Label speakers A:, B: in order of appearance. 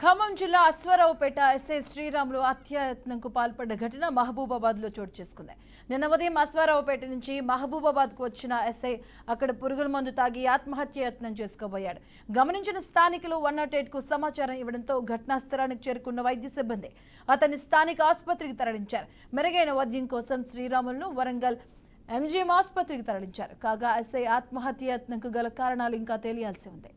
A: ఖమ్మం జిల్లా అశ్వారావుపేట ఎస్ఐ శ్రీరాములు హత్యాయత్నంకు పాల్పడ్డ ఘటన మహబూబాబాద్లో చోటు చేసుకుంది. నిన్న ఉదయం అశ్వారావుపేట నుంచి మహబూబాబాద్కు వచ్చిన ఎస్ఐ అక్కడ పురుగుల మందు తాగి ఆత్మహత్యాయత్నం చేసుకోబోయాడు. గమనించిన స్థానికులు 108కు సమాచారం ఇవ్వడంతో ఘటనా స్థలానికి చేరుకున్న వైద్య సిబ్బంది అతన్ని స్థానిక ఆసుపత్రికి తరలించారు. మెరుగైన వైద్యం కోసం శ్రీరాములను వరంగల్ ఎంజీఎం ఆసుపత్రికి తరలించారు. కాగా ఎస్ఐ ఆత్మహత్యాయత్నంకు గల కారణాలు ఇంకా తెలియాల్సి ఉంది.